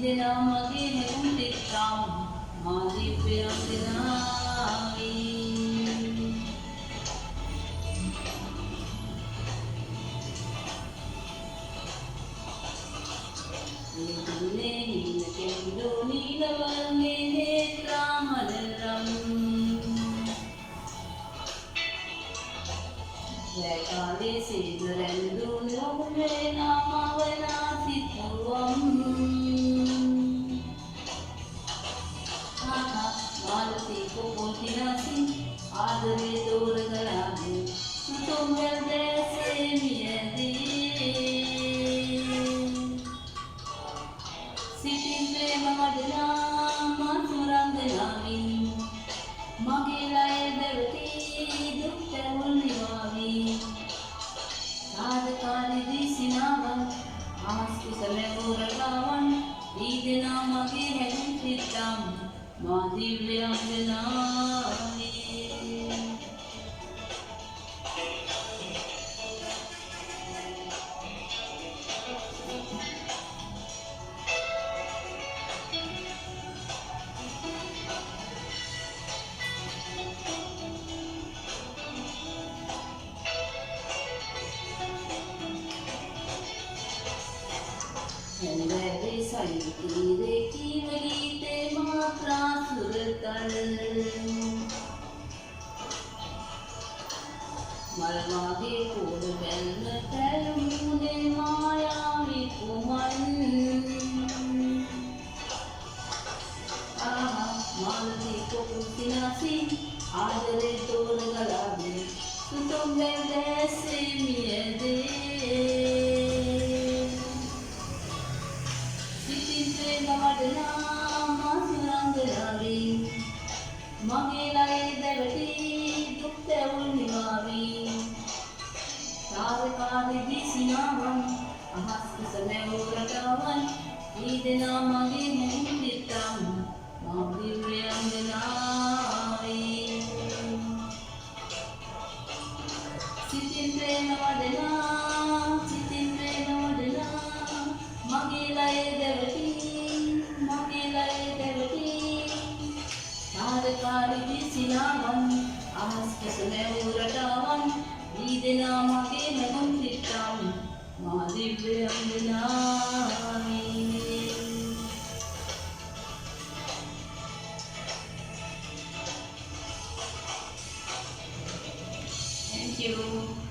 දෙනා මගේ හැඟුම් තිත්තාම් මා දිව්‍යාංගනාවි නිදුනේ නිල කෙඳු නීලවර්ණේ නේත්‍රාමලරම් වැකාලේ සිදුරැඳු ලොකුවේ නාමවනා සිතුවම් මාලතී කොපොතිනසින් ආදරේ දෝරගලාගේ සුතුම් වැල්දැසේ මියදී සිතින් ප්‍රේම වඩනා මధుරංගනාවින් මගේ ලය දෙවති දුක් තැවුල් නිවාවී සාධකාරිදී සිනාවන් ආස්කුස ලැබුරටාවන් දී දෙනා මගේ හැඟුම් සිත්තම් මා දිව්‍යාංගනාවි හැන්දෑවේ සයුතිරේ කීව ගීතේ මාත්‍රා සුරතල් මල් වාගේ කෝඩ බැල්ම පැලුමුනේ මායාවී කුමන් මාලතී කොපුතිනසින් ආදරේ තෝරගලාගේ සුතුම් වැල්දැසේ මියදේ වඩනා මధుරංගනාවී මගේ ලය දෙවටි දුක් තැවුල් නිවාවී තාරකාරිදී සිනාවන් අහස් කුස නැවුරටාවන් දී දෙනා මගේ හැඟුම් තිත්තම් මා දිව්‍යාංගනාවි සිතින් ප්‍රේම වඩනා මගේ ලය දෙවටි තාරකාරිදී සිනාවන් අහස් කුස නැවුරටාවන් දී දෙනා මගේ හැඟුම් තිත්තම් මා දිව්‍යාංගනාවි Thank you.